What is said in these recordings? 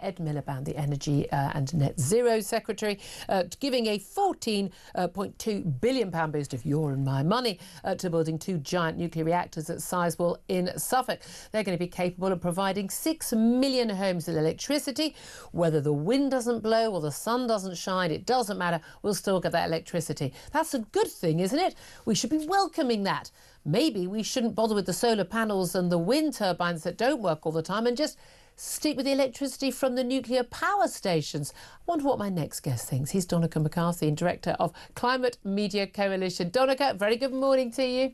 Ed Miliband, the Energy and Net Zero Secretary, giving a £14.2 billion boost of your and my money to building 2 giant nuclear reactors at Sizewell in Suffolk. They're going to be capable of providing 6 million homes with electricity. Whether the wind doesn't blow or the sun doesn't shine, it doesn't matter. We'll still get that electricity. That's a good thing, isn't it? We should be welcoming that. Maybe we shouldn't bother with the solar panels and the wind turbines that don't work all the time and just stick with the electricity from the nuclear power stations. I wonder what my next guest thinks. He's Donnachadh McCarthy, Director of Climate Media Coalition. Donnachadh, very good morning to you.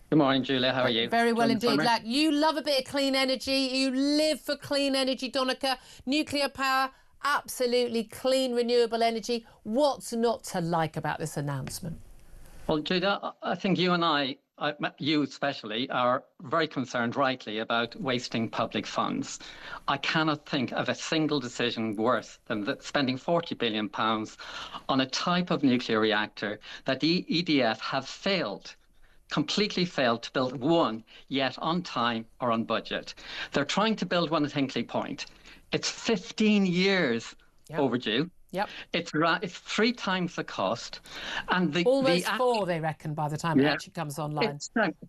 Good morning, Julia. How are you? Very well indeed. Like, you love a bit of clean energy. You live for clean energy, Donnachadh. Nuclear power, absolutely clean, renewable energy. What's not to like about this announcement? Well, Julia, I think you and you especially, are very concerned, rightly, about wasting public funds. I cannot think of a single decision worse than spending £40 billion on a type of nuclear reactor that the EDF have completely failed to build one, yet on time or on budget. They're trying to build one at Hinkley Point. It's 15 years overdue. Yep. It's 3 times the cost. And almost 4, they reckon, by the time it actually comes online.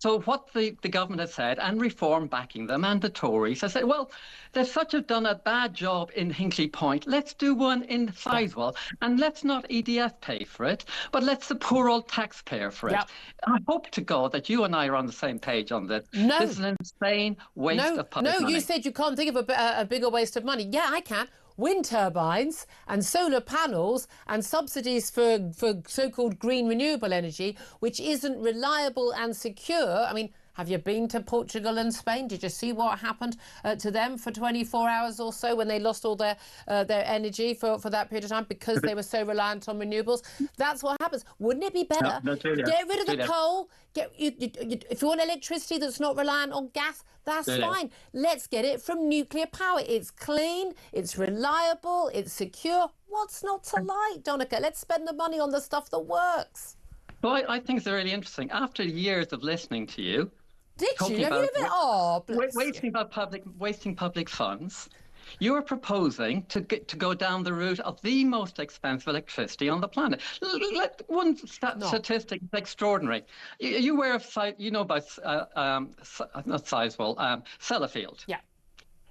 So what the government has said, and Reform backing them, and the Tories have said, well, they've done a bad job in Hinkley Point. Let's do one in Sizewell, and let's not EDF pay for it, but let's the poor old taxpayer for it. Yep. I hope to God that you and I are on the same page on this. No. This is an insane waste of public money. No, you said you can't think of a bigger waste of money. Yeah, I can. Wind turbines and solar panels and subsidies for so-called green renewable energy, which isn't reliable and secure. I mean, have you been to Portugal and Spain? Did you see what happened to them for 24 hours or so when they lost all their energy for that period of time because they were so reliant on renewables? That's what happens. Wouldn't it be better? Get rid of the coal. If you want electricity that's not reliant on gas, that's fine. Let's get it from nuclear power. It's clean, it's reliable, it's secure. What's not to like, Donnachadh? Let's spend the money on the stuff that works. Well, I think it's really interesting. After years of listening to you, wasting public funds, you are proposing to go down the route of the most expensive electricity on the planet. One statistic is extraordinary. You aware of, about not Sizewell, Sellafield. Yeah.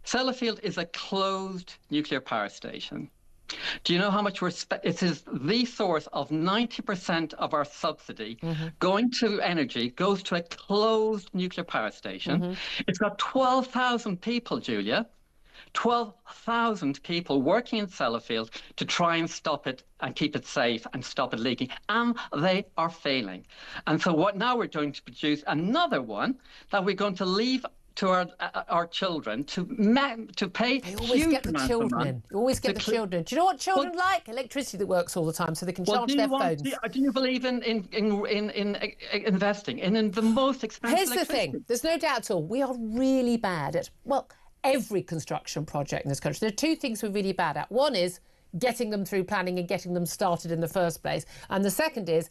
Sellafield is a closed nuclear power station. Do you know how much it is the source of 90% of our subsidy going to energy goes to a closed nuclear power station. It's got 12,000 people, Julia. 12,000 people working in Sellafield to try and stop it and keep it safe and stop it leaking. And they are failing. And so now we're going to produce another one that we're going to leave to our children to pay. They always get the children in. You always get the children. Do you know what children like? Electricity that works all the time, so they can charge their phones. Do you believe in investing in the most expensive? Here's the thing. There's no doubt at all. We are really bad at every construction project in this country. There are 2 things we're really bad at. One is getting them through planning and getting them started in the first place. And the second is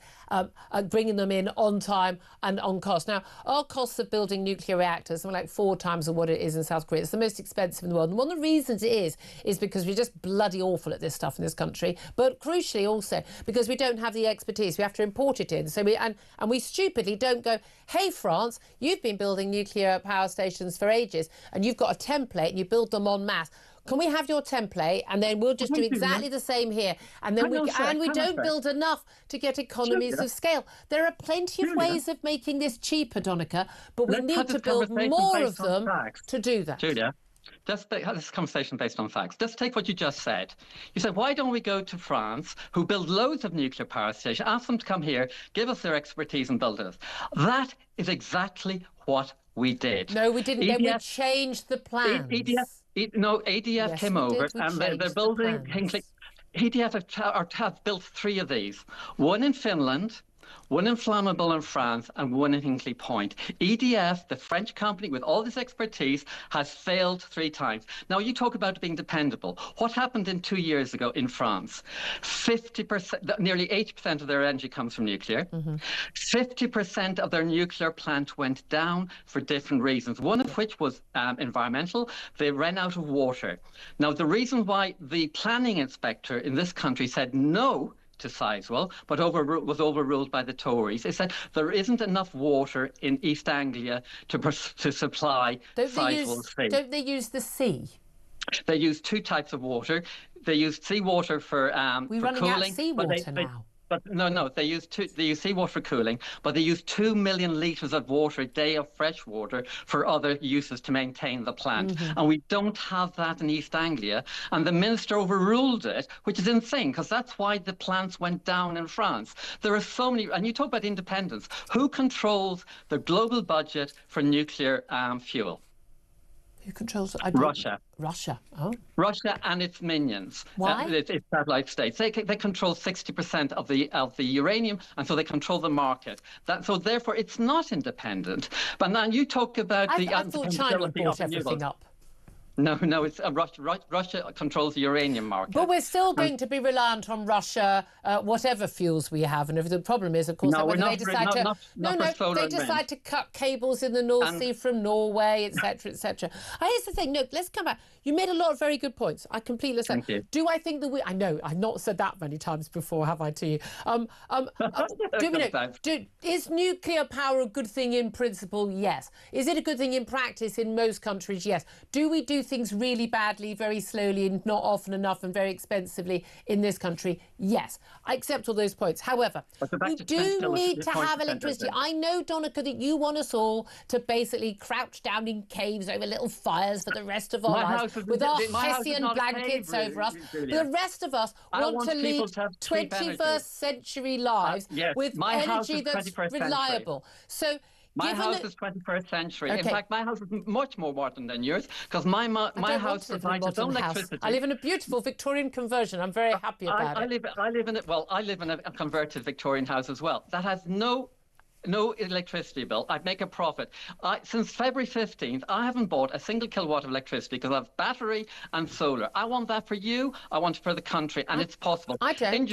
bringing them in on time and on cost. Now, our costs of building nuclear reactors are like 4 times what it is in South Korea. It's the most expensive in the world. And one of the reasons it is because we're just bloody awful at this stuff in this country. But crucially also because we don't have the expertise. We have to import it in. So we stupidly don't go, hey, France, you've been building nuclear power stations for ages and you've got a template and you build them en masse. Can we have your template and then we'll just do exactly the same here? And then we don't build enough to get economies of scale. There are plenty of ways of making this cheaper, Donnachadh, but we need to build more of them to do that. Julia, just have this conversation based on facts. Just take what you just said. You said, why don't we go to France, who build loads of nuclear power stations, ask them to come here, give us their expertise and build it. That is exactly what we did. No, we didn't. Then we changed the plans. ADF came over and they're building Hinkley. EDF have built 3 of these. One in Finland, one in Flammable in France, and one in Hinkley Point. EDF, the French company with all this expertise, has failed 3 times. Now, you talk about being dependable. What happened 2 years ago in France? 50%, nearly 80% of their energy comes from nuclear. 50% of their nuclear plant went down for different reasons, one of which was environmental. They ran out of water. Now, the reason why the planning inspector in this country said no to Sizewell, but was overruled by the Tories. They said there isn't enough water in East Anglia to supply Sizewell's sea. Don't they use the sea? They use 2 types of water. They use seawater for cooling. We're running out of seawater now. But no, they use seawater for cooling, but they use 2 million litres of water a day of fresh water for other uses to maintain the plant. And we don't have that in East Anglia. And the minister overruled it, which is insane, because that's why the plants went down in France. There are so many, and you talk about independence. Who controls the global budget for nuclear fuel? Who controls it? Russia. Russia. Oh. Russia and its minions. Why? Its satellite states. They control 60% of the uranium, and so they control the market. So therefore, it's not independent. But now you talk about I thought China bought everything up. No, it's Russia controls the uranium market. But we're still going to be reliant on Russia, whatever fuels we have. And the problem is, of course, they decide they decide to cut cables in the North Sea from Norway, etc., etc. Here's the thing. No, let's come back. You made a lot of very good points. I completely understand. Thank you. Do I think that I know I've not said that many times before, have I to you? Is nuclear power a good thing in principle? Yes. Is it a good thing in practice in most countries? Yes. Do we do things really badly, very slowly, and not often enough, and very expensively in this country? Yes, I accept all those points. However, we do need to have electricity. I know, Donnachadh, that you want us all to basically crouch down in caves over little fires for the rest of our lives, with our Hessian blankets over us. The rest of us want to lead 21st century lives with energy that's reliable. So. My house is 21st century. Okay. In fact, my house is much more modern than yours, because my house provides its own electricity. I live in a beautiful Victorian conversion. I'm very happy about it. I live in a converted Victorian house as well. That has no electricity bill. I'd make a profit. Since February 15th, I haven't bought a single kilowatt of electricity because I have battery and solar. I want that for you. I want it for the country, and it's possible. I don't. In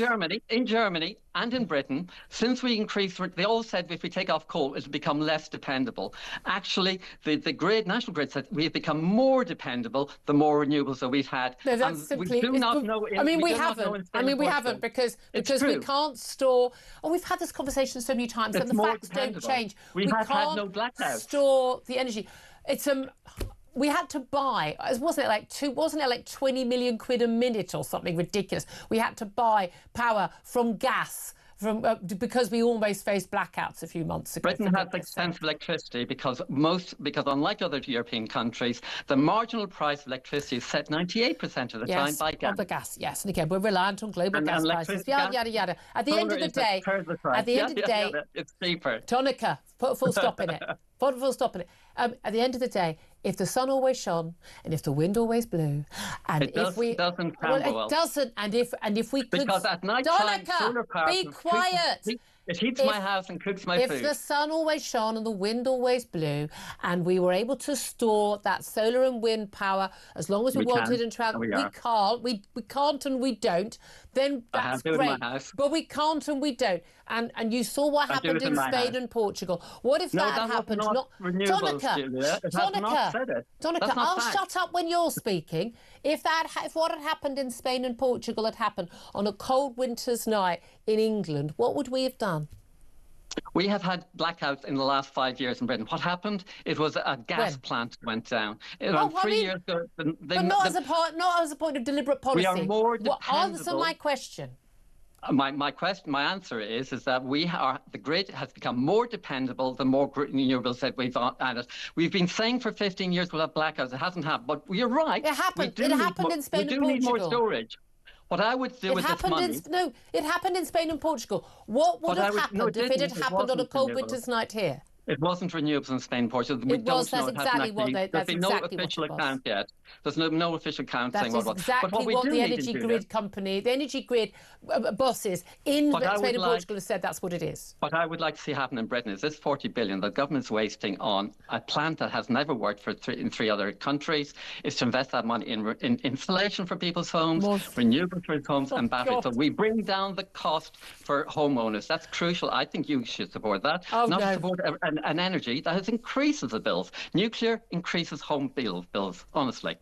Germany and in Britain, since we increased, they all said if we take off coal, it'll become less dependable. Actually, the national grid said we have become more dependable the more renewables that we've had. No, that's simply. We haven't because we can't store. Oh, we've had this conversation so many times, and the facts don't change. We can't had no blackouts. Store the energy. It's we had to buy, wasn't it like 20 million quid a minute or something ridiculous? We had to buy power from gas because we almost faced blackouts a few months ago. Britain has expensive electricity because unlike other European countries, the marginal price of electricity is set 98% of the time by gas. On the gas, yes. And again, we're reliant on global gas prices. Yada, yada. At the end of the day, it's cheaper. Donnachadh, put a full stop in it. Put a full stop in it. At the end of the day, if the sun always shone and if the wind always blew, and it doesn't, and if we could, because at night time, solar power, be quiet. It heats my house and cooks my food. If the sun always shone and the wind always blew, and we were able to store that solar and wind power as long as we wanted and travel, we can't and we don't, then that's great. But we can't and we don't. And you saw what happened in Spain and Portugal. What if that happened? Donnachadh, I'll shut up when you're speaking. If what had happened in Spain and Portugal had happened on a cold winter's night in England, what would we have done? We have had blackouts in the last 5 years in Britain. What happened? It was a gas plant went down. 3 years ago. But not as a point of deliberate policy. We are more dependable. Answer my question. My answer is that the grid has become more dependable the more renewables that we've added. We've been saying for 15 years we'll have blackouts. It hasn't happened, but you're right. It happened. It happened in Spain and Portugal. We do need more storage. What I would do with this money... it happened in Spain and Portugal. What would have happened if it had happened on a cold winter's night here? It wasn't renewables in Spain and Portugal. We It was. don't know. That's It hasn't exactly what actually. they. There's That's been no exactly what official it was. account yet. There's no official account That saying what is it was. exactly But we what do the need energy to do grid that. company, the energy grid bosses in What I Spain would and like, Portugal have said that's what it is. what I would like to see happen in Britain is this 40 billion that government's wasting on a plant that has never worked in three other countries is to invest that money in insulation for people's homes, renewables for homes, and batteries. So we bring down the cost for homeowners. That's crucial. I think you should support that. Oh, not no. support an energy that increases the bills. Nuclear increases home bills, honestly.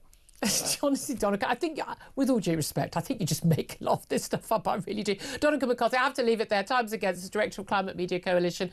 Honestly, Donnachadh, I think, with all due respect, I think you just make a lot of this stuff up. I really do. Donnachadh McCarthy, I have to leave it there. Times Against, Director of Climate Media Coalition.